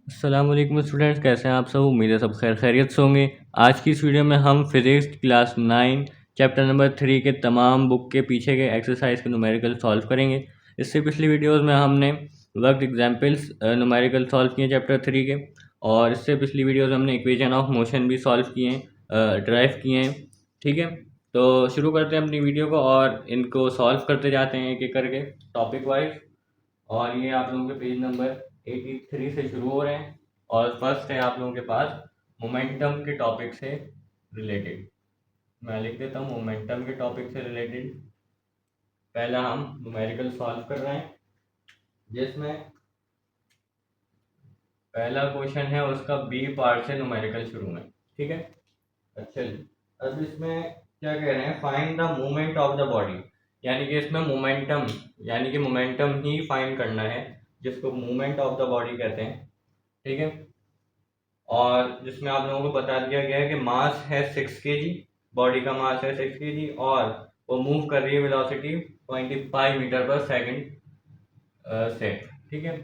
अस्सलाम वालेकुम स्टूडेंट्स, कैसे हैं आप सब। उम्मीद है सब खैर खैरियत से होंगे। आज की इस वीडियो में हम फिजिक्स क्लास 9 चैप्टर नंबर 3 के तमाम बुक के पीछे के एक्सरसाइज के न्यूमेरिकल सॉल्व करेंगे। इससे पिछली वीडियोस में हमने वर्कड एग्जाम्पल्स न्यूमेरिकल सॉल्व किए चैप्टर 3 के, और इससे पिछली वीडियोस में हमने इक्वेशन ऑफ मोशन भी सॉल्व किए हैं, ड्राइव किए हैं। ठीक है, तो शुरू करते हैं अपनी वीडियो को और इनको सॉल्व करते जाते हैं एक एक करके टॉपिक वाइज। और ये आप लोगों के पेज नंबर 83 से शुरू हो रहे हैं और फर्स्ट है आप लोगों के पास मोमेंटम के टॉपिक से रिलेटेड। मैं लिख देता हूँ मोमेंटम के टॉपिक से रिलेटेड। पहला हम न्यूमेरिकल सॉल्व कर रहे हैं, जिसमें पहला क्वेश्चन है उसका बी पार्ट से न्यूमेरिकल शुरू में। ठीक है, अच्छा जी। अब इसमें क्या कह रहे हैं, find the movement of the body, यानी कि इसमें मोमेंटम, यानी कि मोमेंटम ही फाइंड करना है, जिसको मूवमेंट ऑफ द बॉडी कहते हैं। ठीक है, और जिसमें आप लोगों को बता दिया गया है कि मास है 6 kg, बॉडी का मास है 6 kg, और वो मूव कर रही है वेलोसिटी 25 मीटर पर सेकंड से। ठीक है,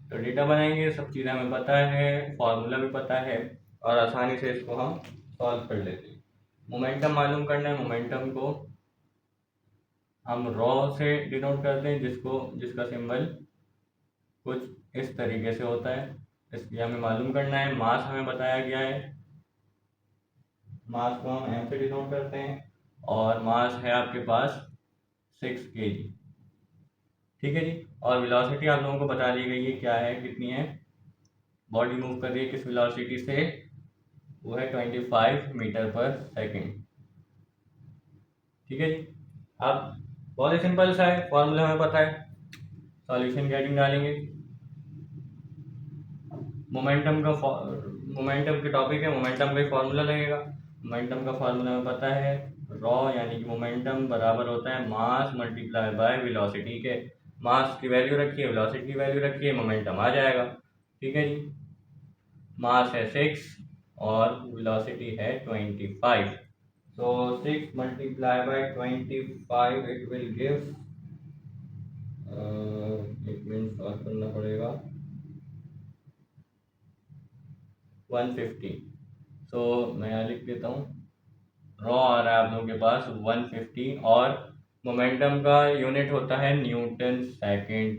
तो डेटा बनाएंगे, सब चीज़ें हमें पता है, फॉर्मूला भी पता है, और आसानी से इसको हम सॉल्व कर लेते हैं। मोमेंटम मालूम करना है, मोमेंटम को हम रॉ से डिनोट करते हैं, जिसका सिंबल कुछ इस तरीके से होता है। इसलिए हमें मालूम करना है। मास हमें बताया गया है, मास को हम एम से डिनोट करते हैं, और मास है आपके पास 6 kg। ठीक है जी, और वेलोसिटी आप लोगों को बता दी गई है, क्या है, कितनी है, बॉडी मूव कर रही है किस वेलोसिटी से, वो है 25 मीटर पर सेकंड। ठीक है जी, अब बहुत ही सिंपल सा है, फॉर्मूला हमें पता है, सॉल्यूशन गेटिंग डालेंगे। मोमेंटम के टॉपिक है, मोमेंटम का फॉर्मूला लगेगा। मोमेंटम का फार्मूला हमें पता है, रॉ यानी कि मोमेंटम बराबर होता है मास मल्टीप्लाई बाय वेलोसिटी के। मास की वैल्यू रखिए, वेलोसिटी की वैल्यू रखिए, मोमेंटम आ जाएगा। ठीक है जी, मास है 6 और वेलोसिटी है 25, तो 6 multiply by 25 it will give, एक मिनट सॉल्व करना पड़ेगा, 150। सो मैं यहाँ लिख देता हूँ, रॉ आ रहा है आप लोगों के पास 150, और मोमेंटम का यूनिट होता है न्यूटन सेकंड।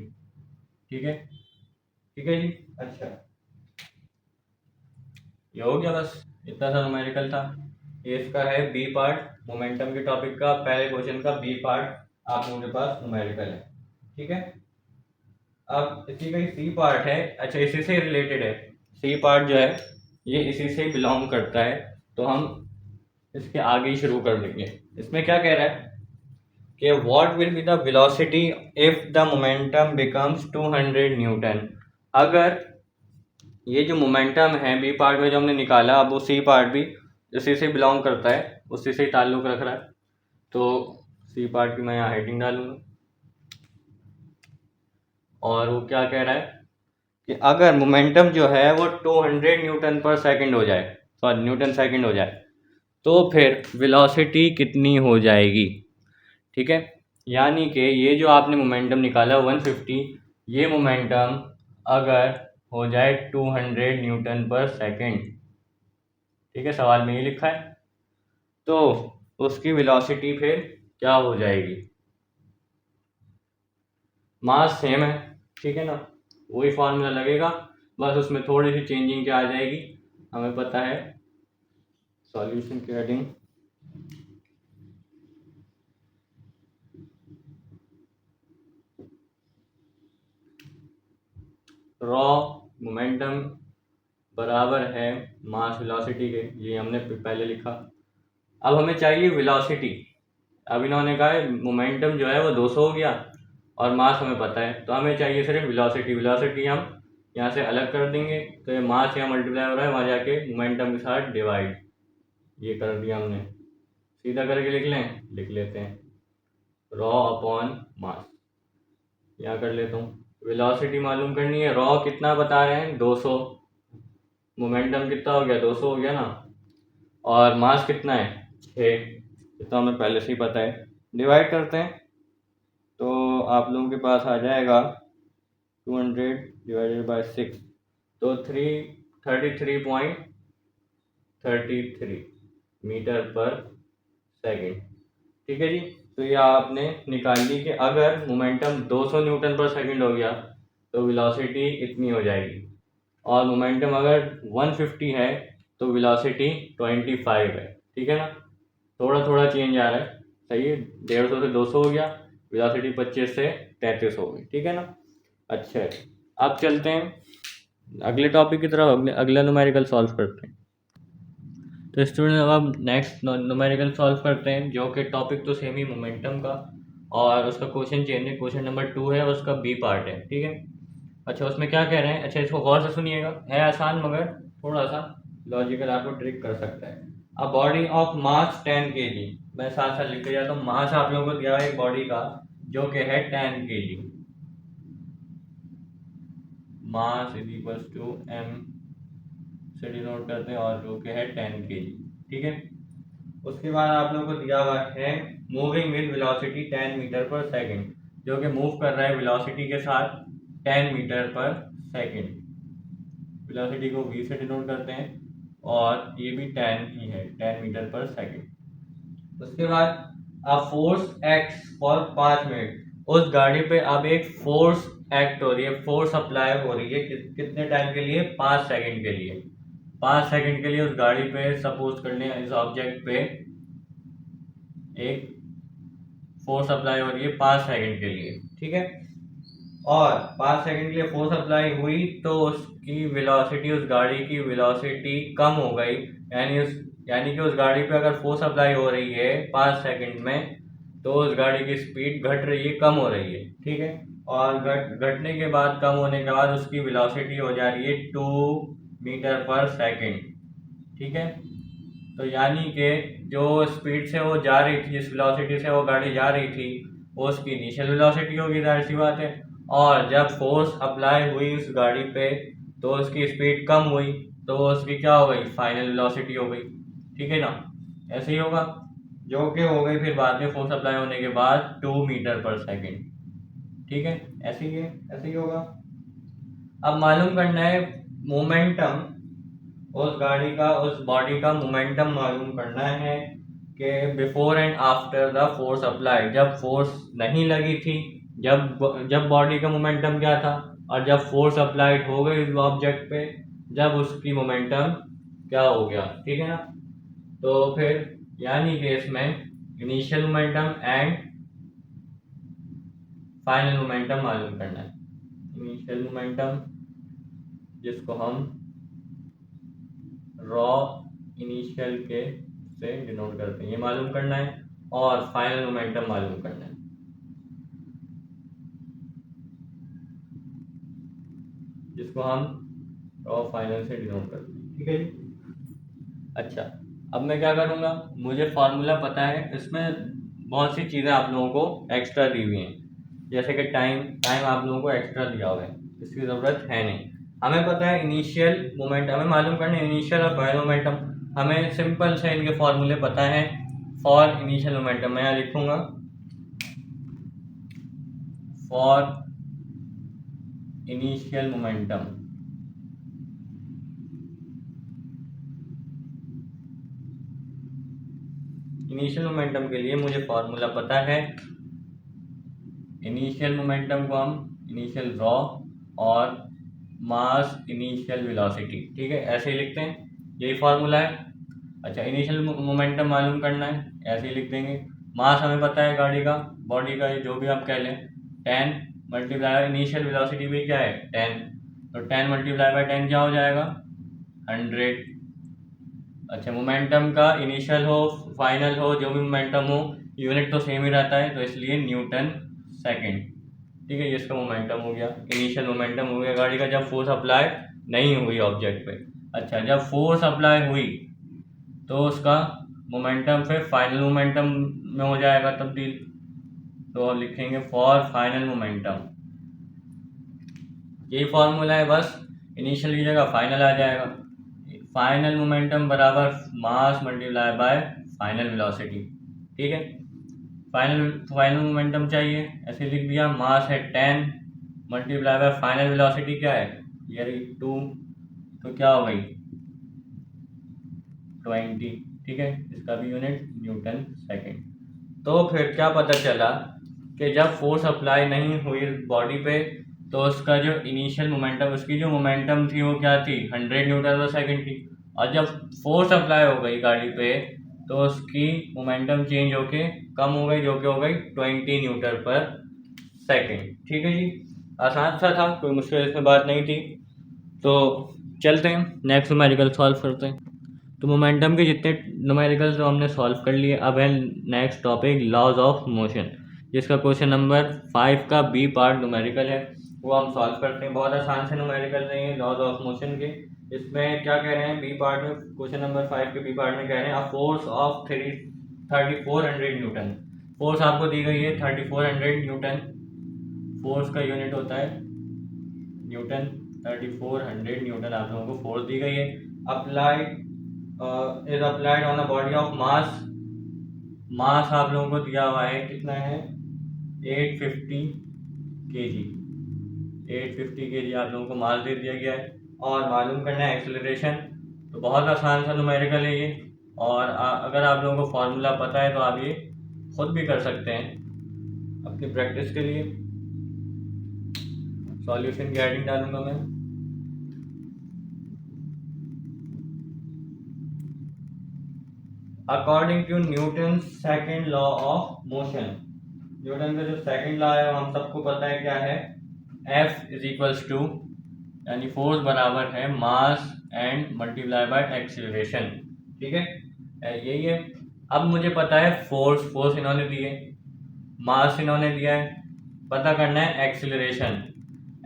ठीक है, ठीक है जी। अच्छा, ये हो गया, बस इतना सा न्यूमेरिकल था। ये इसका है बी पार्ट, मोमेंटम के टॉपिक का पहले क्वेश्चन का बी पार्ट आप लोगों के पास न्यूमेरिकल है। ठीक है, अब इसी का सी पार्ट है, अच्छा इसी से रिलेटेड है। सी पार्ट जो है ये इसी से बिलोंग करता है, तो हम इसके आगे ही शुरू कर देंगे। इसमें क्या कह रहा है कि what will be the velocity if the momentum becomes 200 Newton. अगर ये जो मोमेंटम है बी पार्ट में जो हमने निकाला, अब वो सी पार्ट भी उसी से बिलोंग करता है, उसी से ताल्लुक़ रख रहा है, तो सी पार्ट की मैं यहाँ हेडिंग डालूंगा। और वो क्या कह रहा है कि अगर मोमेंटम जो है वो 200 न्यूटन पर सेकंड हो जाए, सॉरी न्यूटन सेकंड हो जाए, तो फिर वेलोसिटी कितनी हो जाएगी। ठीक है, यानी कि ये जो आपने मोमेंटम निकाला 150, ये मोमेंटम अगर हो जाए 200 न्यूटन पर सेकंड, ठीक है, सवाल में ये लिखा है, तो उसकी वेलोसिटी फिर क्या हो जाएगी। मास सेम है, ठीक है ना, वही फार्मूला लगेगा, बस उसमें थोड़ी सी चेंजिंग क्या आ जाएगी, हमें पता है सॉल्यूशन की हेडिंग, रॉ मोमेंटम बराबर है मास वेलोसिटी के, ये हमने पहले लिखा। अब हमें चाहिए वेलोसिटी। अब इन्होंने कहा है मोमेंटम जो है वो 200 हो गया और मास हमें पता है, तो हमें चाहिए सिर्फ वेलोसिटी। वेलोसिटी हम यहाँ से अलग कर देंगे, तो ये मास यहाँ मल्टीप्लाई हो रहा है, वहाँ जाके मोमेंटम के साथ डिवाइड, ये कर दिया हमने। सीधा करके लिख लें, लिख लेते हैं रॉ अपॉन मास, यहाँ कर लेता हूँ। वेलोसिटी मालूम करनी है, रॉ कितना बता रहे हैं 200, मोमेंटम कितना हो गया 200 हो गया ना, और मास कितना है 6, इतना हमें पहले से ही पता है। डिवाइड करते हैं तो आप लोगों के पास आ जाएगा 200 डिवाइडेड बाय 6, तो 33.33 मीटर पर सेकंड। ठीक है जी। तो ये आपने निकाल ली कि अगर मोमेंटम 200 न्यूटन पर सेकंड हो गया तो वेलोसिटी इतनी हो जाएगी, और मोमेंटम अगर 150 है तो वेलोसिटी 25 है। ठीक है ना, थोड़ा थोड़ा चेंज आ रहा है, सही है। 150 से 200 हो गया, वेलोसिटी 25 से 33 हो गई। ठीक है ना। अच्छा, अब चलते हैं अगले टॉपिक की तरफ, अगला न्यूमेरिकल सॉल्व करते हैं। तो स्टूडेंट अब नेक्स्ट न्यूमेरिकल सॉल्व करते हैं, जो कि टॉपिक तो सेम ही मोमेंटम का, और उसका क्वेश्चन चेंज है। क्वेश्चन नंबर 2 है, उसका बी पार्ट है। ठीक है। अच्छा, उसमें क्या कह रहे हैं, अच्छा इसको गौर से सुनिएगा, है आसान मगर थोड़ा सा लॉजिकल आपको ट्रिक कर सकता है। अ बॉडी ऑफ मास 10 kg, मैं साथ साथ लिख के जाता हूँ। मास आप लोगों को दिया है एक बॉडी का जो कि है 10 kg, mass is equal to m से डिनोट करते हैं, और जो कि है 10 kg। ठीक है। उसके बाद आप लोगों को दिया हुआ है मूविंग विद वेलोसिटी 10 मीटर पर सेकंड, जो कि मूव कर रहा है वेलोसिटी के साथ 10 मीटर पर सेकंड। वेलोसिटी को v से डिनोट करते हैं, और ये भी 10 ही है, 10 मीटर पर सेकंड। उसके बाद अब फोर्स एक्ट फॉर 5 मिनट, उस गाड़ी पे अब एक फोर्स एक्ट हो रही है, फोर्स अप्लाई हो रही है, कितने टाइम के लिए, 5 सेकंड के लिए। 5 सेकंड के लिए उस गाड़ी पे, सपोज कर लें इस ऑब्जेक्ट पे एक फोर्स अप्लाई हो रही है 5 सेकंड के लिए। ठीक है। और 5 सेकंड के लिए फोर्स अप्लाई हुई तो उसकी वेलोसिटी, उस गाड़ी की वेलोसिटी कम हो गई, यानी कि उस गाड़ी पे अगर फोर्स अप्लाई हो रही है 5 सेकंड में, तो उस गाड़ी की स्पीड घट रही है, कम हो रही है। ठीक है। और घटने के बाद, कम होने के बाद उसकी वेलोसिटी हो जा रही है 2 मीटर पर सेकंड। ठीक है। तो यानी कि जो स्पीड से वो जा रही थी, जिस वेलोसिटी से वो गाड़ी जा रही थी, वो उसकी इनिशियल वेलोसिटी होगी, जाहिर सी बात है। और जब फोर्स अप्लाई हुई उस गाड़ी पे तो उसकी स्पीड कम हुई, तो उसकी क्या हो गई, फाइनल वेलोसिटी हो गई। ठीक है ना, ऐसे ही होगा, जो कि हो गई फिर बाद में फोर्स अप्लाई होने के बाद 2 मीटर पर सेकंड। ठीक है, ऐसे ही है, ऐसे ही होगा। अब मालूम करना है मोमेंटम, उस गाड़ी का, उस बॉडी का मोमेंटम मालूम करना है कि before and after the force apply, जब फोर्स नहीं लगी थी, जब बॉडी का मोमेंटम क्या था, और जब फोर्स अप्लाइड हो गई उस ऑब्जेक्ट पे, जब उसकी मोमेंटम क्या हो गया। ठीक है ना। तो फिर यानी कि इसमें initial momentum and final momentum मालूम करना है। इनिशियल मोमेंटम, जिसको हम रॉ इनिशियल के से डिनोट करते हैं, ये मालूम करना है, और फाइनल मोमेंटम मालूम करना है, जिसको हम रॉ फाइनल से डिनोट करते हैं। ठीक है जी। अच्छा, अब मैं क्या करूँगा, मुझे फार्मूला पता है, इसमें बहुत सी चीज़ें आप लोगों को एक्स्ट्रा दी हुई हैं, जैसे कि टाइम आप लोगों को एक्स्ट्रा दिया हुआ है, इसकी ज़रूरत है नहीं। हमें पता है इनिशियल मोमेंटम, हमें मालूम करना है इनिशियल और फाइनल मोमेंटम। हमें सिंपल से इनके फॉर्मूले पता है। फॉर इनिशियल मोमेंटम मैं यहाँ लिखूंगा, for initial momentum, initial momentum के लिए मुझे फॉर्मूला पता है। इनिशियल मोमेंटम को हम इनिशियल रॉ और मास इनिशियल वेलोसिटी, ठीक है, ऐसे ही लिखते हैं, यही फार्मूला है। अच्छा, इनिशियल मोमेंटम मालूम करना है, ऐसे ही लिख देंगे। मास हमें पता है गाड़ी का, बॉडी का, जो भी आप कह लें, 10 मल्टीप्लाई इनिशियल वेलोसिटी भी क्या है, 10, तो 10 मल्टीप्लाई बाय 10 क्या हो जाएगा, 100। अच्छा, मोमेंटम का इनिशियल हो फाइनल हो, जो भी मोमेंटम हो, यूनिट तो सेम ही रहता है, तो इसलिए न्यूटन सेकंड। ठीक है, ये इसका मोमेंटम हो गया, इनिशियल मोमेंटम हो गया गाड़ी का, जब फोर्स अप्लाई नहीं हुई ऑब्जेक्ट पे। अच्छा, जब फोर्स अप्लाई हुई तो उसका मोमेंटम फिर फाइनल मोमेंटम में हो जाएगा तब्दील, तो अब लिखेंगे फॉर फाइनल मोमेंटम। यही फॉर्मूला है, बस इनिशियल की जगह फाइनल आ जाएगा। फाइनल मोमेंटम बराबर मास मल्टीप्लाई बाय फाइनल वेलोसिटी। ठीक है, फाइनल मोमेंटम चाहिए, ऐसे लिख दिया, मास है 10 मल्टीप्लाई बाय फाइनल वेलोसिटी क्या है, ये 2, तो क्या हो गई 20, ठीक है, इसका भी यूनिट न्यूटन सेकेंड। तो फिर क्या पता चला कि जब फोर्स अप्लाई नहीं हुई बॉडी पे तो उसका जो इनिशियल मोमेंटम, उसकी जो मोमेंटम थी वो क्या थी 100 न्यूटन पर सेकंड थी, और जब फोर्स अप्लाई हो गई गाड़ी पे तो उसकी मोमेंटम चेंज होके कम हो गई, जो कि हो गई 20 न्यूटन पर सेकंड। ठीक है जी, आसान सा था, कोई मुश्किल इसमें बात नहीं थी। तो चलते हैं नेक्स्ट न्यूमेरिकल सॉल्व करते हैं। तो मोमेंटम के जितने न्यूमेरिकल्स तो हमने सॉल्व कर लिए, अब है next topic laws of motion, जिसका क्वेश्चन नंबर 5 का बी पार्ट न्यूमेरिकल है, वो हम सॉल्व करते हैं। बहुत आसान से न्यूमेरिकल नहीं है लॉज ऑफ मोशन के। इसमें क्या कह रहे हैं बी पार्ट में, क्वेश्चन नंबर 5 के बी पार्ट में कह रहे हैं a force of 3400 Newton. Force आपको दी गई है 3400 न्यूटन, फोर्स का यूनिट होता है न्यूटन। 3400 न्यूटन आप लोगों को फोर्स दी गई है। Applied is applied on a body of mass. Mass आप लोगों को दिया हुआ है, कितना है 850 kg। 850 kg आप लोगों को मास दे दिया गया है, और मालूम करना है एक्सेलरेशन। तो बहुत आसान सा न्यूमेरिकल है ये, और अगर आप लोगों को फॉर्मूला पता है तो आप ये खुद भी कर सकते हैं अपनी प्रैक्टिस के लिए। सॉल्यूशन की हेडिंग डालूंगा मैं। According to Newton second law of motion, Newton का जो सेकेंड लॉ है हम सबको पता है क्या है, F इज इक्वल्स टू, यानी फोर्स बराबर है mass and multiply by acceleration. ठीक है, यही है। अब मुझे पता है फोर्स इन्होंने दी है, मास इन्होंने दिया है, पता करना है एक्सीलरेशन।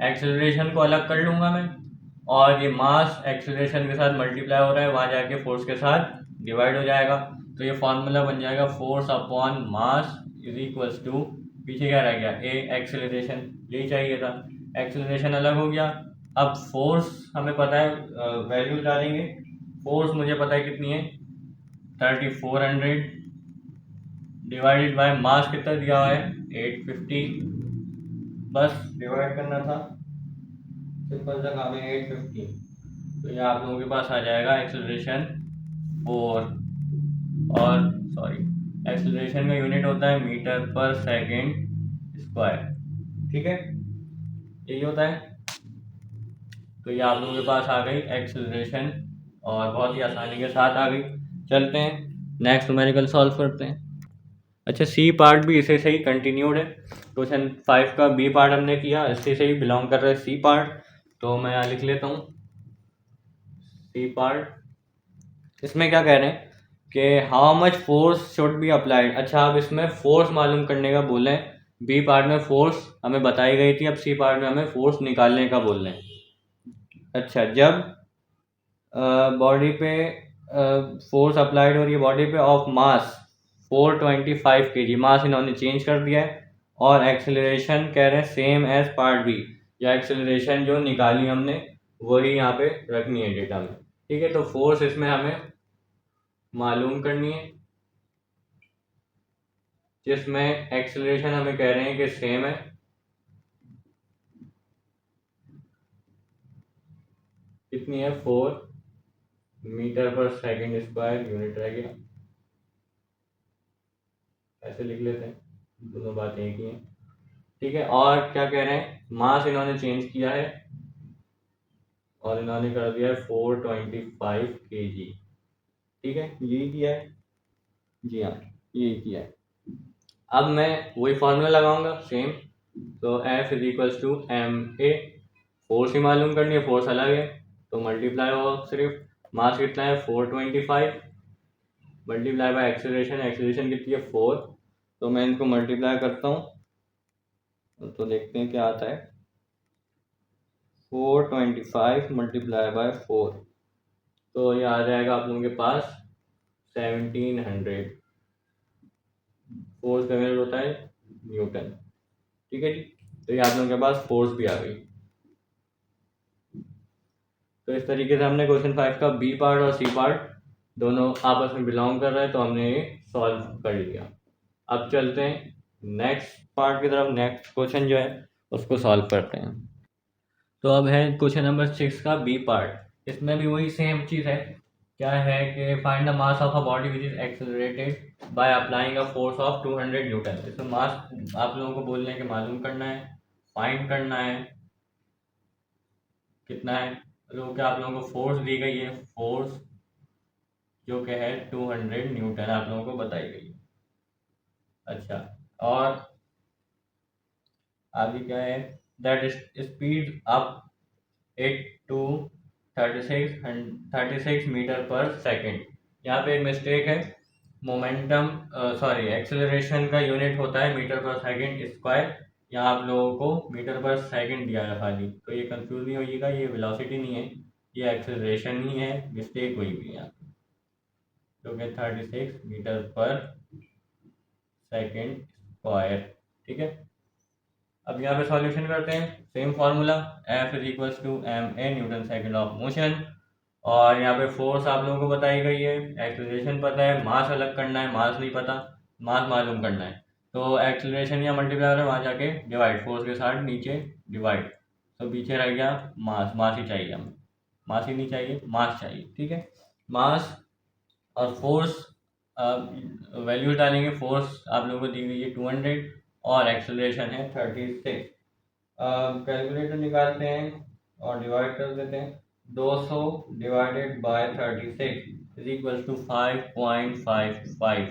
एक्सीलरेशन को अलग कर लूंगा मैं, और ये मास एक्सीलरेशन के साथ मल्टीप्लाई हो रहा है, वहां जाके फोर्स के साथ डिवाइड हो जाएगा। तो ये फॉर्मूला बन जाएगा force upon mass is equals to, पीछे क्या रह गया ए एक्सीलरेशन, यही चाहिए था। एक्सीलरेशन अलग हो गया। अब फोर्स हमें पता है, वैल्यू डालेंगे। फोर्स मुझे पता है कितनी है 3400 डिवाइडेड बाय मास कितना दिया हुआ है 850, बस डिवाइड करना था, सिंपल सा काम है 850। तो ये आप लोगों के पास आ जाएगा एक्सेलरेशन 4, और सॉरी एक्सेलरेशन का यूनिट होता है मीटर पर सेकेंड स्क्वायर। ठीक है, यही होता है। तो ये आप लोगों के पास आ गई एक्सेलरेशन, और बहुत ही आसानी के साथ आ गई। चलते हैं नेक्स्ट न्यूमेरिकल सॉल्व करते हैं। अच्छा, सी पार्ट भी इसे से ही कंटिन्यूड है। क्वेश्चन 5 का बी पार्ट हमने किया, इससे से ही बिलोंग कर रहा है सी पार्ट। तो मैं यहाँ लिख लेता हूँ सी पार्ट। इसमें क्या कह रहे हैं कि how much force should be applied. अच्छा, अब इसमें फोर्स मालूम करने का बोल रहे हैं। बी पार्ट में फोर्स हमें बताई गई थी, अब सी पार्ट में हमें फोर्स निकालने का बोल रहे हैं। अच्छा, जब बॉडी पे फोर्स अप्लाइड हो रही है बॉडी पे ऑफ मास 425 kg, मास इन्होंने चेंज कर दिया है, और एक्सेलरेशन कह रहे हैं सेम एज पार्ट बी, या एक्सेलरेशन जो निकाली हमने वही यहाँ पे रखनी है डेटा में। ठीक है, तो फोर्स इसमें हमें मालूम करनी है, जिसमें एक्सेलरेशन हमें कह रहे हैं कि सेम है। कितनी है 4 मीटर पर सेकेंड स्क्वायर, यूनिट रह गया, ऐसे लिख लेते हैं, दोनों बातें एक ही हैं। ठीक है, और क्या कह रहे हैं, मास इन्होंने चेंज किया है और इन्होंने कर दिया है 425 kg। ठीक है, यही किया है, जी हाँ यही किया है। अब मैं वही फॉर्मूला लगाऊंगा सेम। तो F is equals to M A, force ही मालूम करनी है, फोर्स अलग है तो मल्टीप्लाई होगा सिर्फ। मास कितना है 425 मल्टीप्लाई बाय एक्सेलरेशन, एक्सेलरेशन कितनी है 4, तो मैं इनको मल्टीप्लाई करता हूँ तो देखते हैं क्या आता है। 425 मल्टीप्लाई बाय 4, तो ये आ जाएगा आप लोगों के पास 1700। फोर्स का यूनिट होता है न्यूटन। ठीक है जी, तो ये आप लोगों के पास फोर्स भी आ गई। तो इस तरीके से हमने क्वेश्चन 5 का बी पार्ट और सी पार्ट दोनों आपस में बिलोंग कर रहे हैं, तो हमने ये सॉल्व कर लिया। अब चलते हैं नेक्स्ट पार्ट की तरफ, नेक्स्ट क्वेश्चन जो है उसको सॉल्व करते हैं। तो अब है क्वेश्चन नंबर 6 का बी पार्ट। इसमें भी वही सेम चीज़ है, क्या है कि find the mass of a body which is accelerated by applying a force of 200 Newton. इसमें मास आप लोगों को बोलने के मालूम करना है, फाइंड करना है कितना है। तो क्या आप लोगों को फोर्स दी गई है, फोर्स जो कि है 200 न्यूटन आप लोगों को बताई गई है। अच्छा, और आगे क्या है, that speed up 8 to 36 metre पर सेकेंड। यहाँ पे एक मिस्टेक है, मोमेंटम सॉरी एक्सेलरेशन का यूनिट होता है मीटर पर सेकेंड स्क्वायर, यहाँ आप लोगों को मीटर पर सेकेंड दिया है खाली, तो ये कंफ्यूज नहीं होइएगा, ये वेलोसिटी नहीं है, ये एक्सेलरेशन ही है, मिस्टेक हुई भी यहाँ पे, जो कि 36 मीटर पर सेकेंड स्क्वायर। ठीक है, अब यहाँ पे सॉल्यूशन करते हैं, same formula F is equals to M A Newton second of motion, और यहाँ पे फोर्स आप लोगों को बताई गई है, एक्सेलरेशन पता है, मास अलग करना है, मास नहीं पता, मास मालूम करना है, तो एक्सेलरेशन या मल्टीप्लाई वहाँ जाके डिवाइड, फोर्स के साथ नीचे डिवाइड, तो पीछे रह गया मास, मास ही चाहिए हमें, मास ही नहीं चाहिए, मास चाहिए। ठीक है, मास और फोर्स वैल्यू डालेंगे, फोर्स आप लोगों को दी गई है 200 और एक्सेलरेशन है 36। कैलकुलेटर निकालते हैं और डिवाइड कर देते हैं, 200 divided by 36 is equal to 5.55।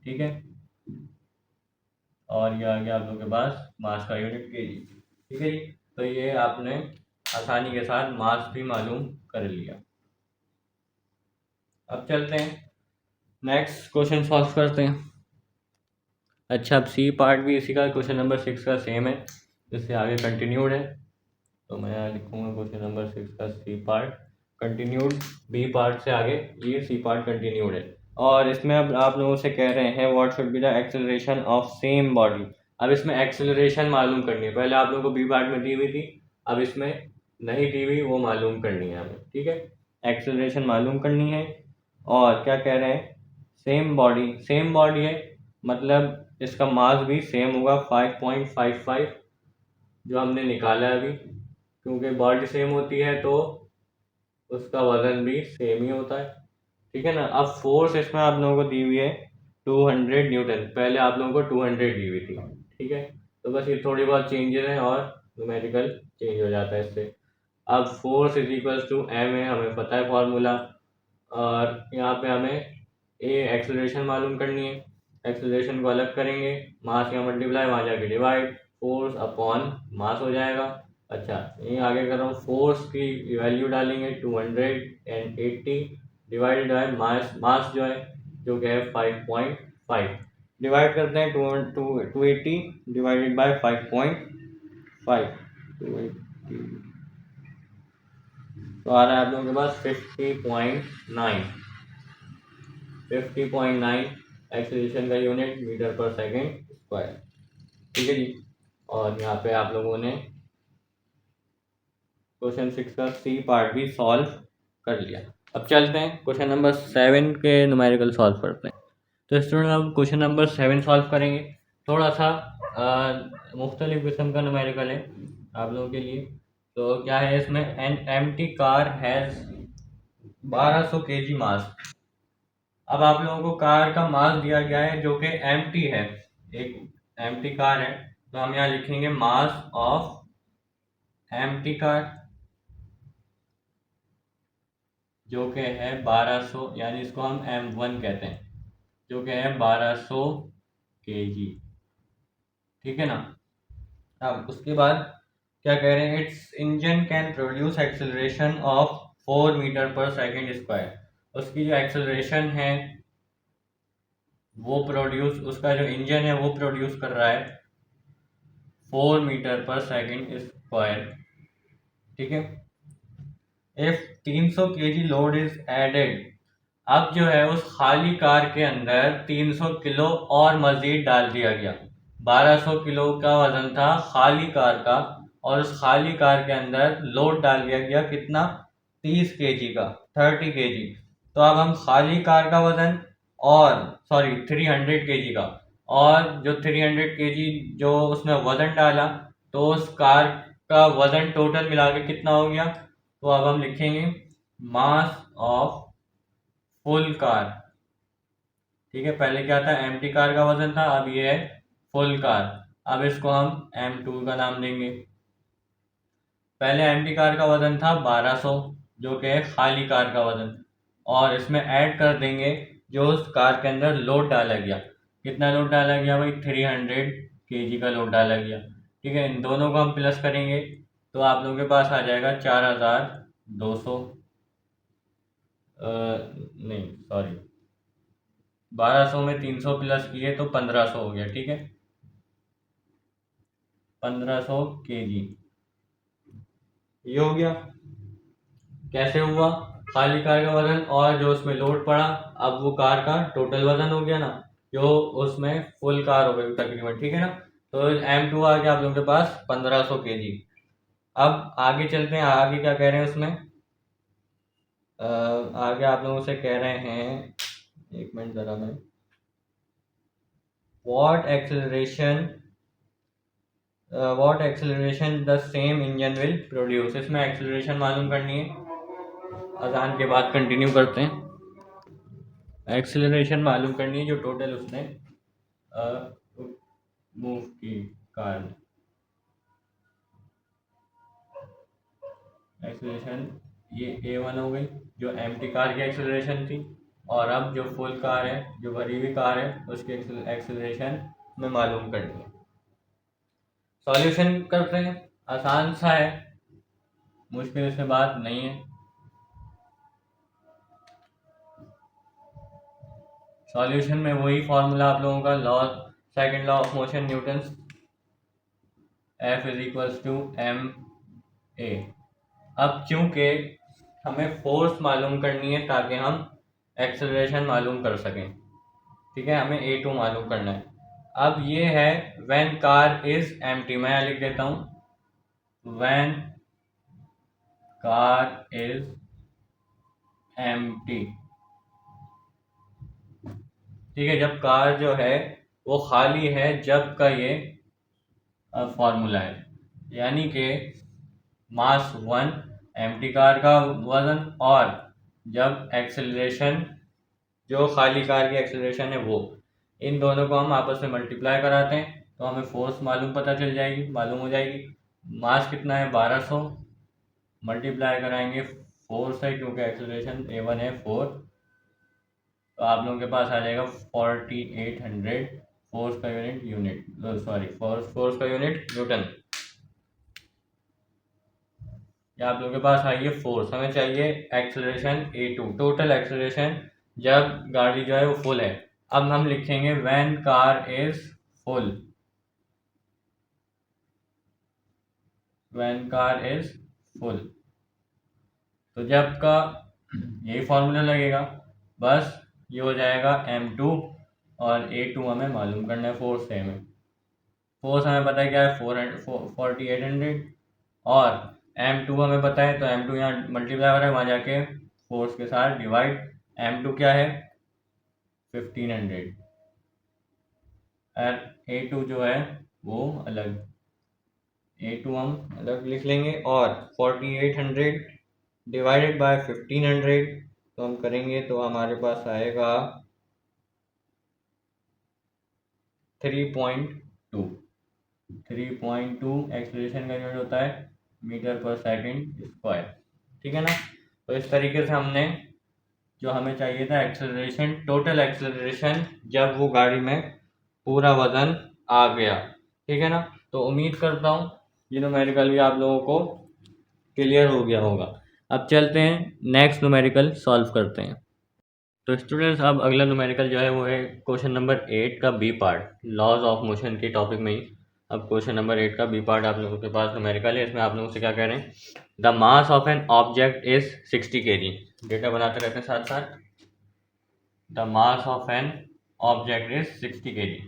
ठीक है, और ये आ गया आप लोगों के पास मास का यूनिट केजी। ठीक है जी, तो ये आपने आसानी के साथ मास भी मालूम कर लिया। अब चलते हैं नेक्स्ट क्वेश्चन सॉल्व करते हैं। अच्छा, अब सी पार्ट भी इसी का क्वेश्चन नंबर 6 का सेम है, इससे आगे कंटिन्यूड है, तो मैं यहाँ लिखूँगा क्वेश्चन नंबर 6 का C part continued, B part से आगे ये सी पार्ट कंटिन्यूड है, और इसमें अब आप लोगों से कह रहे हैं what should be the acceleration of same body. अब इसमें एक्सेलरेशन मालूम करनी है, पहले आप लोगों को बी पार्ट में दी हुई थी, अब इसमें नहीं दी हुई, वो मालूम करनी है हमें। ठीक है, एक्सेलरेशन मालूम करनी है, और क्या कह रहे हैं, सेम बॉडी, सेम बॉडी है मतलब इसका मास भी सेम होगा 5.55 जो हमने निकाला है अभी, क्योंकि बॉडी सेम होती है तो उसका वजन भी सेम ही होता है। ठीक है ना, अब फोर्स इसमें आप लोगों को दी हुई है 200 न्यूटन, पहले आप लोगों को 200 दी हुई थी। ठीक है, तो बस ये थोड़ी बहुत चेंजेस हैं और न्यूमेरिकल चेंज हो जाता है इससे। अब force is equals to M है, हमें पता है फॉर्मूला, और यहाँ पे हमें ए एक्सेलरेशन मालूम करनी है, एक्सेलरेशन को अलग करेंगे, मास का मल्टीप्लाई वहाँ जाके डिवाइड, फोर्स अपॉन मास हो जाएगा। अच्छा, ये आगे कर रहा हूँ, फोर्स की वैल्यू डालेंगे 280 डिवाइडेड बाय मास, मास जो है जो कि है 5.5, डिवाइड करते हैं 280 डिवाइडेड बाय 5.5, तो आ रहा है आप लोगों के पास 50.9 एक्सेलरेशन का यूनिट मीटर पर सेकेंड स्क्वायर। ठीक है जी, और यहाँ पे आप लोगों ने क्वेश्चन 6 का सी पार्ट भी सॉल्व कर लिया। अब चलते हैं क्वेश्चन नंबर 7 के न्यूमेरिकल सॉल्व करते हैं। तो स्टूडेंट अब क्वेश्चन नंबर 7 सॉल्व करेंगे, थोड़ा सा मुख्तलिफ किस्म का न्यूमेरिकल है आप लोगों के लिए। तो क्या है इसमें, an empty car has 1200 kg मास। अब आप लोगों को कार का मास दिया गया है जो कि एम्प्टी है, एक एम्प्टी कार है, तो हम यहाँ लिखेंगे मास ऑफ एम्प्टी कार जो कि है 1200, यानी इसको हम M1 कहते हैं, जो कि है 1200 kg। ठीक है ना, अब उसके बाद क्या कह रहे हैं, its engine can produce acceleration of 4 metre पर सेकेंड स्क्वायर। उसकी जो एक्सेलरेशन है वो प्रोड्यूस, उसका जो इंजन है वो प्रोड्यूस कर रहा है 4 मीटर पर सेकेंड स्क्वायर। ठीक है, if 300 kg load is added, अब जो है उस खाली कार के अंदर 300 किलो और मजीद डाल दिया गया, 1200 किलो का वजन था खाली कार का, और उस खाली कार के अंदर लोड डाल दिया गया कितना, 30 kg का, 30 kg। तो अब हम खाली कार का वजन और 300 kg का, और जो 300 kg जो उसने वजन डाला, तो उस कार का वजन टोटल मिला के कितना हो गया, तो अब हम लिखेंगे मास ऑफ फुल कार। ठीक है, पहले क्या था, एम्प्टी कार का वजन था, अब ये है फुल कार। अब इसको हम m2 का नाम देंगे। पहले एम्प्टी कार का वजन था 1200, जो कि है खाली कार का वजन, और इसमें ऐड कर देंगे जो उस कार के अंदर लोड डाला गया। कितना लोड डाला गया भाई, 300 kg का लोड डाला गया। ठीक है, इन दोनों को हम प्लस करेंगे तो आप लोगों के पास आ जाएगा 4200, नहीं सॉरी, 1200 में 300 प्लस किए तो 1500 हो गया। ठीक है, 1500 kg ये हो गया। कैसे हुआ, खाली कार का वजन और जो उसमें लोड पड़ा, अब वो कार का टोटल वजन हो गया ना, जो उसमें फुल कार हो गई तकरीबन। ठीक है ना, तो m2 आ गया आप लोगों के पास 1500 kg। अब आगे चलते हैं, आगे क्या कह रहे हैं उसमें, आगे आप लोगों से कह रहे हैं, एक मिनट जरा मैं, what acceleration the same engine will produce. इसमें एक्सेलरेशन मालूम करनी है, अजान के बाद कंटिन्यू करते हैं। एक्सेलरेशन मालूम करनी है जो टोटल उसने मूव की कार ने। एक्सेलरेशन ये A1 हो गई, जो एम्प्टी कार की एक्सेलरेशन थी, और अब जो फुल कार है, जो भरी हुई कार है, उसकी एक्सेलरेशन में मालूम करनी है। सॉल्यूशन करते हैं, आसान सा है, मुश्किल से बात नहीं है। सॉल्यूशन में वही फॉर्मूला आप लोगों का, law, second law of motion, Newton's, F is equals to M A. अब चूंकि हमें फोर्स मालूम करनी है ताकि हम एक्सेलरेशन मालूम कर सकें, ठीक है, हमें A2 मालूम करना है। अब ये है व्हेन कार इज एम्प्टी, मैं लिख देता हूं व्हेन कार इज एम्प्टी। ठीक है, जब कार जो है वो खाली है, जब का ये फॉर्मूला है, यानी कि मास 1 एम्प्टी कार का वजन, और जब एक्सेलरेशन जो खाली कार की एक्सेलरेशन है वो, इन दोनों को हम आपस में मल्टीप्लाई कराते हैं तो हमें फोर्स मालूम हो जाएगी। मास कितना है 1200, मल्टीप्लाई कराएंगे 4 से, क्योंकि एक्सेलरेशन A1 है 4, तो आप लोगों के पास आ जाएगा 4800 फोर्स का यूनिट सॉरी फोर्स का यूनिट न्यूटन। या आप लोगों के पास आई है फोर्स, हमें चाहिए एक्सेलरेशन A2, टोटल एक्सेलरेशन जब गाड़ी जो है वो फुल है। अब हम लिखेंगे when car is full, when car is full, तो जब का यही फॉर्मूला लगेगा, बस ये हो जाएगा m2, और A2 हमें मालूम करना है, फोर्स है हमें, फोर्स हमें पता है क्या है 4800, और m2 हमें पता है, तो m2 यहाँ मल्टीप्लाई हो रहा है, वहाँ जाके फोर्स के साथ डिवाइड, m2 क्या है 1500, और A2 जो है वो अलग, A2 हम अलग लिख लेंगे, और 4800 डिवाइडेड बाय 1500 तो हम करेंगे तो हमारे पास आएगा 3.2 एक्सेलरेशन का यूनिट होता है मीटर पर सेकंड स्क्वायर। ठीक है ना, तो इस तरीके से हमने जो हमें चाहिए था एक्सेलरेशन, टोटल एक्सेलरेशन जब वो गाड़ी में पूरा वजन आ गया। ठीक है ना, तो उम्मीद करता हूँ ये न्यूमेरिकल भी आप लोगों को क्लियर हो गया होगा। अब चलते हैं नेक्स्ट न्यूमेरिकल सॉल्व करते हैं। तो स्टूडेंट्स, अब अगला न्यूमेरिकल जो है वो है क्वेश्चन नंबर 8 का B part, laws of motion के टॉपिक में ही। अब क्वेश्चन नंबर 8 का बी पार्ट आप लोगों के पास न्यूमेरिकल है, इसमें आप लोगों से क्या कह रहे हैं, the mass of an object is 60 kg। Data बनाते रहते हैं साथ साथ। The mass of an object is 60 kg।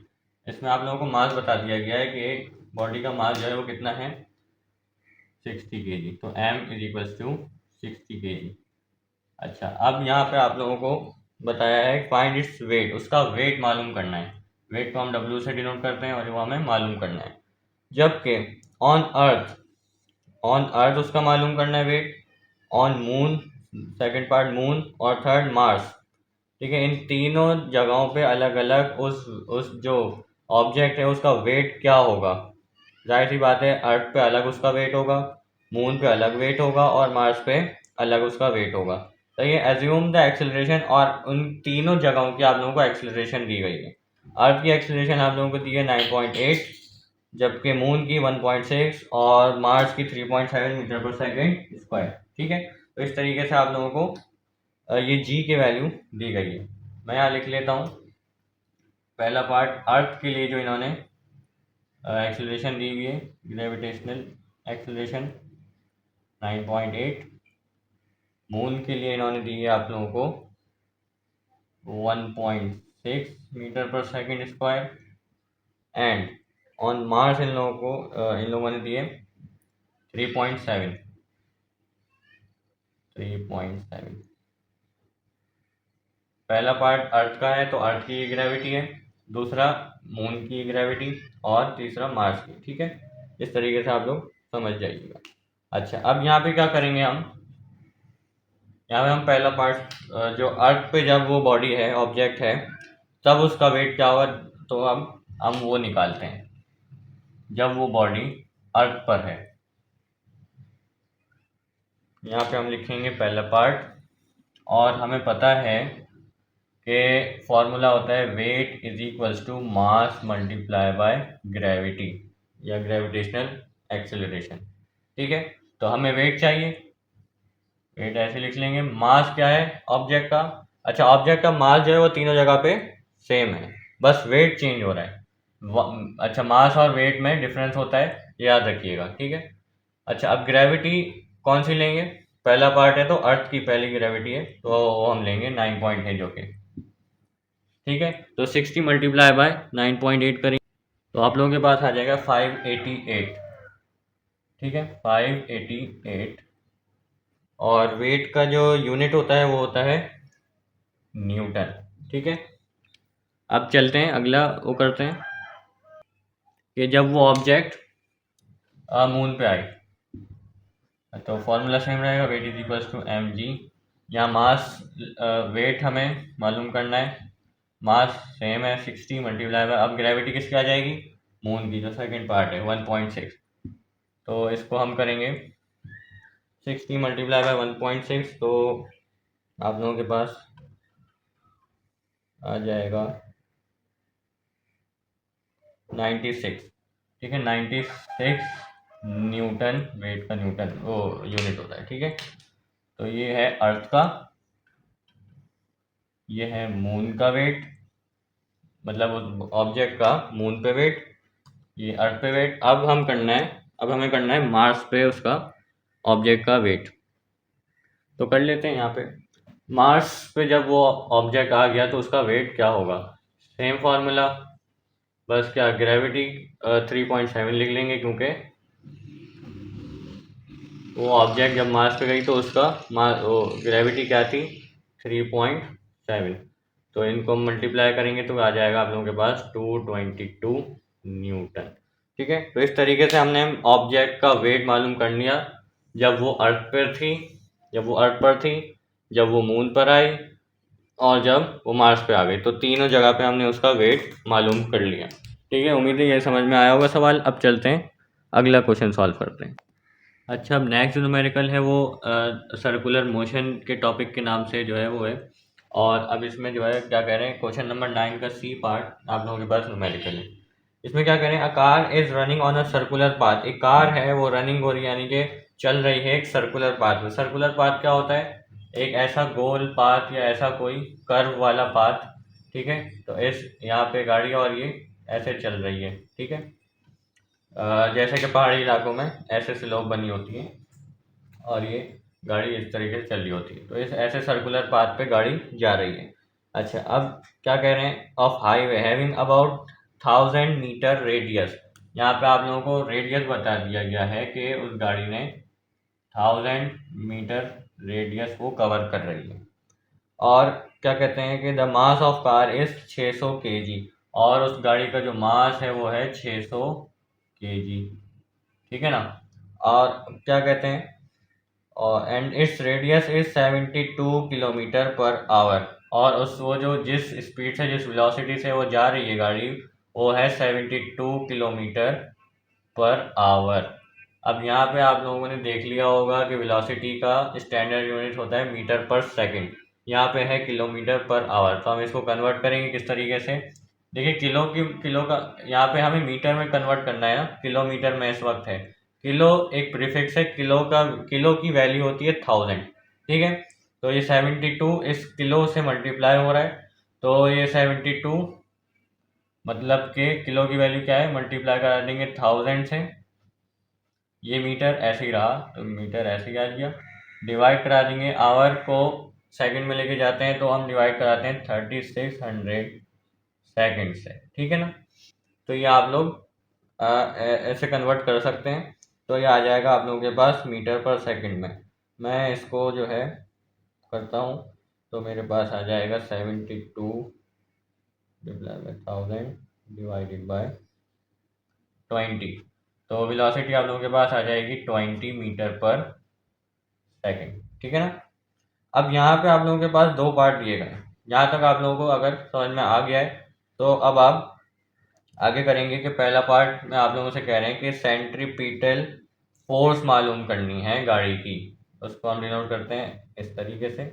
इसमें आप लोगों को मास बता दिया गया है कि एक बॉडी का मास जो है वो कितना है 60 kg, तो m is equals to 60 kg। अच्छा, अब यहाँ पे आप लोगों को बताया है फाइंड इट्स वेट, उसका वेट मालूम करना है। वेट को हम W से डिनोट करते हैं और वो हमें मालूम करना है। जबकि ऑन अर्थ उसका मालूम करना है weight, on moon second part moon और थर्ड मार्स। ठीक है, इन तीनों जगहों पे अलग अलग उस जो ऑब्जेक्ट है उसका वेट क्या होगा। जाहिर सी बात है, अर्थ पे अलग उसका वेट होगा, मून पे अलग वेट होगा और मार्स पे अलग उसका वेट होगा। तो ये एज्यूम द एक्सेलरेशन, और उन तीनों जगहों की आप लोगों को एक्सेलरेशन दी गई है। अर्थ की एक्सेलरेशन आप लोगों को दी है 9.8, जबकि मून की 1.6 और मार्स की 3.7 मीटर पर सेकेंड स्क्वायर। ठीक है, तो इस तरीके से आप लोगों को ये जी की वैल्यू दी गई है। मैं यहाँ लिख लेता हूँ। पहला पार्ट अर्थ के लिए जो इन्होंने एक्सेलरेशन दी हुई है, ग्रेविटेशनल एक्सेलरेशन 9.8। मून के लिए इन्होंने दी है आप लोगों को 1.6 मीटर पर second square. And on Mars इन लोगों ने दिए 3.7। पहला पार्ट अर्थ का है तो अर्थ की ग्रेविटी है, दूसरा मून की ग्रेविटी और तीसरा मार्स की। ठीक है, इस तरीके से आप लोग समझ जाइएगा। अच्छा, अब यहाँ पे क्या करेंगे हम, यहाँ पे हम पहला पार्ट जो अर्थ पे जब वो बॉडी है, ऑब्जेक्ट है, तब उसका वेट क्या होगा, तो अब हम वो निकालते हैं जब वो बॉडी अर्थ पर है। यहाँ पे हम लिखेंगे पहला पार्ट, और हमें पता है कि फॉर्मूला होता है weight is equals to mass multiply by gravity या ग्रेविटेशनल एक्सेलरेशन। ठीक है, तो हमें वेट चाहिए, वेट ऐसे लिख लेंगे। मास क्या है ऑब्जेक्ट का, अच्छा ऑब्जेक्ट का मास जो है वो तीनों जगह पे सेम है, बस वेट चेंज हो रहा है। अच्छा, मास और वेट में डिफरेंस होता है, ये याद रखिएगा। ठीक है, अच्छा अब ग्रेविटी कौन सी लेंगे, पहला पार्ट है तो अर्थ की पहली ग्रेविटी है, तो वो हम लेंगे 9 पॉइंट है जो कि। ठीक है, तो 60 मल्टीप्लाई बाय 9.8 करेंगे तो आप लोगों के पास आ जाएगा 588। ठीक है, 588। और वेट का जो यूनिट होता है वो होता है न्यूटन। ठीक है, अब चलते हैं अगला वो करते हैं कि जब वो ऑब्जेक्ट मून पे आए तो फॉर्मूला सेम रहेगा, weight is equals to m g. यहाँ मास वेट हमें मालूम करना है, मास सेम है 60 मल्टीप्लाई बाय, अब ग्रेविटी किसकी आ जाएगी, मून की जो सेकंड पार्ट है 1.6। तो इसको हम करेंगे 60 मल्टीप्लाई बाय 1.6, तो आप लोगों के पास आ जाएगा 96। ठीक है, 96 न्यूटन, वेट का न्यूटन वो यूनिट होता है। ठीक है, तो ये है अर्थ का, ये है मून का वेट, मतलब ऑब्जेक्ट का मून पे वेट, ये अर्थ पे वेट। अब हमें करना है मार्स पे उसका ऑब्जेक्ट का वेट। तो कर लेते हैं यहाँ पे, मार्स पे जब वो ऑब्जेक्ट आ गया तो उसका वेट क्या होगा, सेम फॉर्मूला, बस क्या ग्रेविटी 3.7 लिख लेंगे, क्योंकि वो ऑब्जेक्ट जब मार्स पे गई तो उसका वो ग्रेविटी क्या थी, 3.7। तो इनको मल्टीप्लाई करेंगे तो आ जाएगा आप लोगों के पास 222 न्यूटन। ठीक है, तो इस तरीके से हमने ऑब्जेक्ट का वेट मालूम कर लिया जब वो अर्थ पर थी, जब वो मून पर आई और जब वो मार्स पे आ गई, तो तीनों जगह पे हमने उसका वेट मालूम कर लिया। ठीक है, उम्मीद है ये समझ में आया होगा सवाल। अब चलते हैं अगला क्वेश्चन सॉल्व करते हैं। अच्छा, अब नेक्स्ट न्यूमेरिकल है वो सर्कुलर मोशन के टॉपिक के नाम से जो है वो है, और अब इसमें जो है क्या कह रहे हैं, क्वेश्चन नंबर 9 का सी पार्ट आप लोगों के पास न्यूमेरिकल है। इसमें क्या कह रहे हैं, a car is running on a circular path, एक कार है वो रनिंग हो रही है, यानी कि चल रही है एक सर्कुलर पाथ में। सर्कुलर पाथ क्या होता है, एक ऐसा गोल पाथ या ऐसा कोई कर्व वाला पाथ। ठीक है, तो इस यहाँ पे गाड़ी और ये ऐसे चल रही है। ठीक है, जैसे कि पहाड़ी इलाकों में ऐसे स्लोप बनी होती है और ये गाड़ी इस तरीके से चल रही होती है, तो इस ऐसे सर्कुलर पाथ पे गाड़ी जा रही है। अच्छा, अब क्या कह रहे हैं, of highway having about 1000 metre radius. यहाँ पे आप लोगों को रेडियस बता दिया गया है कि उस गाड़ी ने 1000 मीटर रेडियस को कवर कर रही है। और क्या कहते हैं कि the mass of car is 600 kg, और उस गाड़ी का जो मास है वो है 600 kg। ठीक है ना, और क्या कहते हैं, और and its radius is 72 kilometre per hour, और उस वो जो जिस स्पीड से जिस वेलोसिटी से वो जा रही है गाड़ी वो है 72 किलोमीटर पर आवर। अब यहाँ पे आप लोगों ने देख लिया होगा कि वेलोसिटी का स्टैंडर्ड यूनिट होता है मीटर पर सेकंड, यहाँ पे है किलोमीटर पर आवर। तो हम इसको कन्वर्ट करेंगे किस तरीके से, देखिए किलो का यहाँ पे हमें मीटर में कन्वर्ट करना है ना, किलोमीटर में इस वक्त है। किलो एक प्रीफिक्स है, किलो की वैल्यू होती है 1000, ठीक है। तो ये 72 इस किलो से मल्टीप्लाई हो रहा है, तो ये 72 मतलब कि किलो की वैल्यू क्या है, मल्टीप्लाई करा देंगे 1000 से, ये मीटर ऐसे ही रहा तो मीटर ऐसे ही आ गया, डिवाइड करा देंगे, आवर को सेकंड में लेके जाते हैं तो हम डिवाइड कराते हैं 3600 सेकंड से, ठीक है ना। तो ये आप लोग ऐसे कन्वर्ट कर सकते हैं, तो ये आ जाएगा आप लोगों के पास मीटर पर सेकंड में। मैं इसको जो है करता हूँ, तो मेरे पास आ जाएगा 72 डिवाइड बाई 1000 डिवाइडेड बाय 20, तो वेलोसिटी आप लोगों के पास आ जाएगी 20 मीटर पर सेकंड, ठीक है ना। अब यहाँ पे आप लोगों के पास दो पार्ट दिए गए, यहाँ तक आप लोगों को अगर समझ में आ गया है तो अब आप आगे करेंगे कि पहला पार्ट में आप लोगों से कह रहे हैं कि सेंट्रीपिटल फोर्स मालूम करनी है गाड़ी की, उसको हम डिनोट करते हैं इस तरीके से,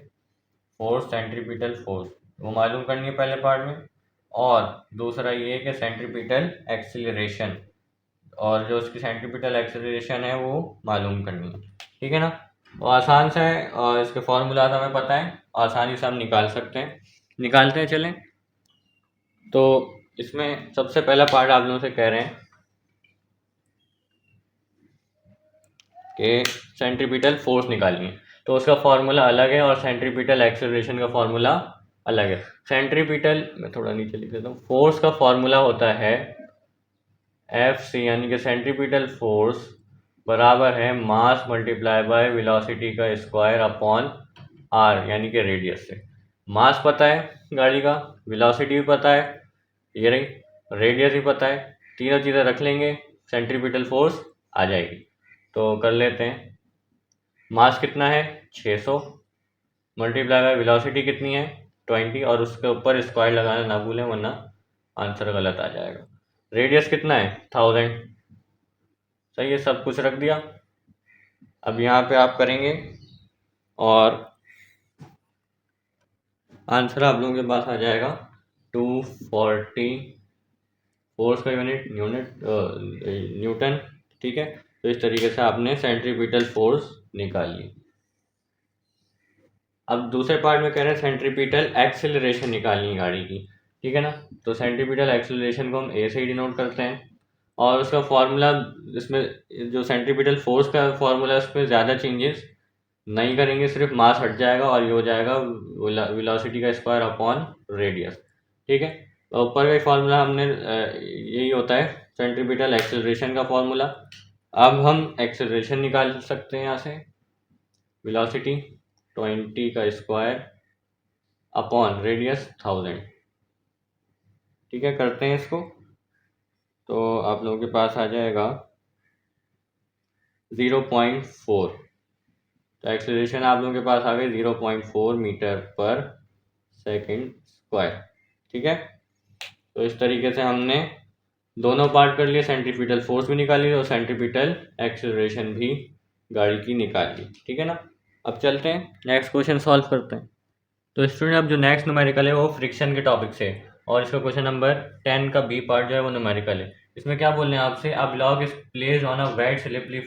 फोर्स सेंट्रीपिटल फोर्स वो मालूम करनी है पहले पार्ट में। और दूसरा ये कि सेंट्रीपिटल एक्सीलरेशन, और जो उसकी सेंट्रीपिटल एक्सीलरेशन है वो मालूम करनी है, ठीक है ना। वो आसान सा है और इसके फॉर्मूला हमें पता है, आसानी से हम निकाल सकते हैं, निकालते हैं चलें। तो इसमें सबसे पहला पार्ट आप लोगों से कह रहे हैं कि सेंट्रीपिटल फोर्स निकालनी है, तो उसका फॉर्मूला अलग है और सेंट्रीपिटल एक्सेलरेशन का फॉर्मूला अलग है। सेंट्रीपिटल मैं थोड़ा नीचे लिख देता हूँ, फोर्स का फॉर्मूला होता है एफ सी, यानी कि सेंट्रीपिटल फोर्स बराबर है मास मल्टीप्लाई बाय वेलोसिटी का स्क्वायर अपॉन आर, यानी कि रेडियस से। मास पता है गाड़ी का, वेलोसिटी भी पता है, ये रही, रेडियस भी पता है, तीनों चीज़ें रख लेंगे, सेंट्रीपिटल फोर्स आ जाएगी। तो कर लेते हैं, मास कितना है 600 मल्टीप्लाई बाय वेलोसिटी कितनी है 20, और उसके ऊपर स्क्वायर लगाना ना भूलें वरना आंसर गलत आ जाएगा। रेडियस कितना है 1000, सही है, सब कुछ रख दिया। अब यहाँ पे आप करेंगे और आंसर आप लोगों के पास आ जाएगा 240, फोर्स का यूनिट न्यूटन, ठीक है। तो इस तरीके से आपने सेंट्रीपिटल फोर्स निकाल ली। अब दूसरे पार्ट में कह रहे हैं सेंट्रीपिटल एक्सेलरेशन निकालनी है गाड़ी की, ठीक है ना। तो सेंट्रीपिटल एक्सेलरेशन को हम ए से ही डिनोट करते हैं, और उसका फॉर्मूला, इसमें जो सेंट्रीपिटल फोर्स का फॉर्मूला उसमें ज़्यादा चेंजेस नहीं करेंगे, सिर्फ मास हट जाएगा और ये हो जाएगा वेलोसिटी का स्क्वायर अपॉन रेडियस, ठीक है। तो ऊपर का फॉर्मूला हमने यही होता है सेंट्रीपिटल एक्सेलरेशन का फॉर्मूला। अब हम एक्सेलरेशन निकाल सकते हैं यहाँ से, वेलोसिटी 20 का स्क्वायर अपॉन रेडियस 1000, ठीक है। करते हैं इसको, तो आप लोगों के पास आ जाएगा 0.4, तो एक्सेलरेशन आप लोगों के पास आ गई 0.4 मीटर पर सेकंड स्क्वायर, ठीक है। तो इस तरीके से हमने दोनों पार्ट कर लिए, सेंट्रीपिटल फोर्स भी निकाली और सेंट्रीपिटल एक्सेलरेशन भी गाड़ी की निकाल ली, ठीक है ना। अब चलते हैं नेक्स्ट क्वेश्चन सॉल्व करते हैं। तो स्टूडेंट अब जो नेक्स्ट न्यूमेरिकल है वो फ्रिक्शन के टॉपिक से है, और इसका क्वेश्चन नंबर 10 का बी पार्ट जो है वो न्यूमेरिकल है। इसमें क्या बोल रहे हैं आपसे, a block is placed on a wet slippery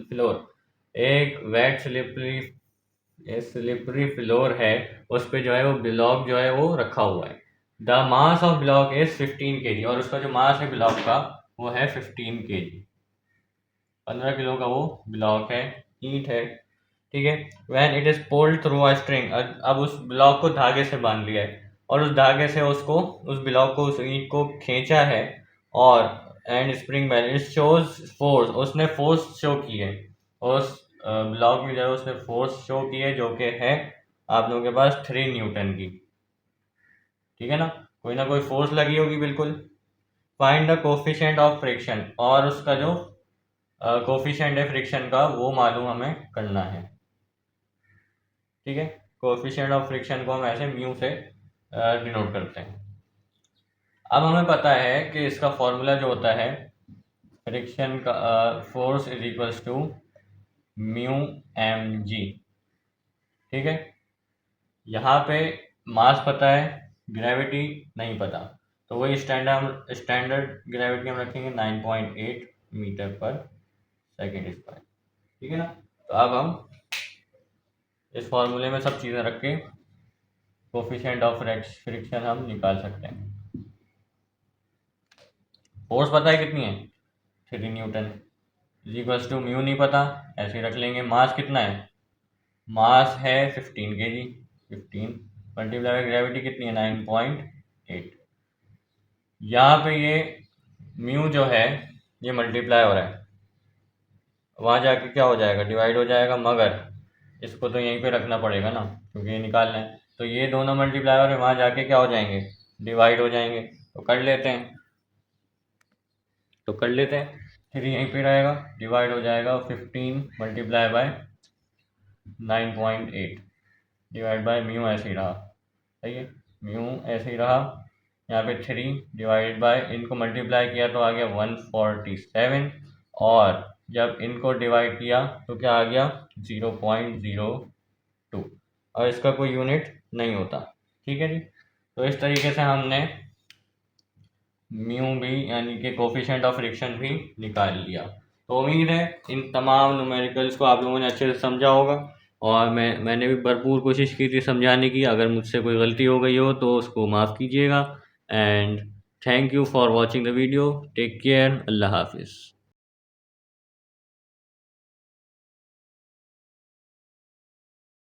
floor, एक वेट स्लिपरी फ्लोर है, उस पे जो है वो ब्लॉक जो है वो रखा हुआ है। The mass of block is 15 kg, और उसका जो मास है ब्लॉक का वो है 15 kg, 15 किलो का वो ब्लॉक है, ईंट है, ठीक है। When it is pulled through a string, अब उस ब्लॉक को धागे से बांध लिया है, और उस धागे से उसको, उस ब्लॉक को, उस ईंट को खींचा है, और and spring balance shows force, उसने फोर्स शो की है, उस ब्लॉक में जो है उसने फोर्स शो की है जो कि है आप लोगों के पास 3 न्यूटन की, ठीक है ना कोई फोर्स लगी होगी बिल्कुल। Find the coefficient of friction, और उसका जो कोफिशिएंट है फ्रिक्शन का, वो मालूम हमें करना है। ठीक है, कोफिशिएंट ऑफ फ्रिक्शन को हम ऐसे म्यू से डिनोट करते हैं। अब हमें पता है कि इसका फॉर्मूला जो होता है फ्रिक्शन का, force is equals to mu m g. ठीक है, यहाँ पे मास पता है, ग्रेविटी नहीं पता, तो वही स्टैंडर्ड ग्रेविटी हम रखेंगे 9.8 मीटर पर सेकेंड स्क्वायर। ठीक है ना, तो अब हम इस फॉर्मूले में सब चीज़ें रख के कोफिशिएंट ऑफ फ्रिक्शन हम निकाल सकते हैं। फोर्स पता है कितनी है, 3 newton is equals to mu नहीं पता, ऐसे ही रख लेंगे। मास कितना है, मास है 15 kg, 15 मल्टीप्लाई ग्रेविटी कितनी है 9.8। यहाँ पे ये म्यू जो है ये मल्टीप्लाई हो रहा है, वहाँ जाके क्या हो जाएगा, डिवाइड हो जाएगा, मगर इसको तो यहीं पे रखना पड़ेगा ना क्योंकि ये निकालना है, तो ये दोनों मल्टीप्लाई हो रहे हैं, वहाँ जाके क्या हो जाएंगे, डिवाइड हो जाएंगे। तो कर लेते हैं, फिर यहीं पे रहेगा, डिवाइड हो जाएगा, 15 multiply by 9.8 divide by mu ऐसे ही रहा। सही है, म्यू ऐसे ही रहा, यहाँ पे 3 डिवाइडेड बाय, इनको मल्टीप्लाई किया तो आ गया 147, और जब इनको डिवाइड किया तो क्या आ गया 0.02, और इसका कोई यूनिट नहीं होता। ठीक है जी, तो इस तरीके से हमने म्यू भी यानी कि कोफिशिएंट ऑफ फ्रिक्शन भी निकाल लिया। तो उम्मीद है इन तमाम न्यूमेरिकल्स को आप लोगों ने अच्छे से समझा होगा, और मैंने भी भरपूर कोशिश की थी समझाने की। अगर मुझसे कोई गलती हो गई हो तो उसको माफ़ कीजिएगा, and thank you for watching the video. Take care, अल्लाह हाफिज़।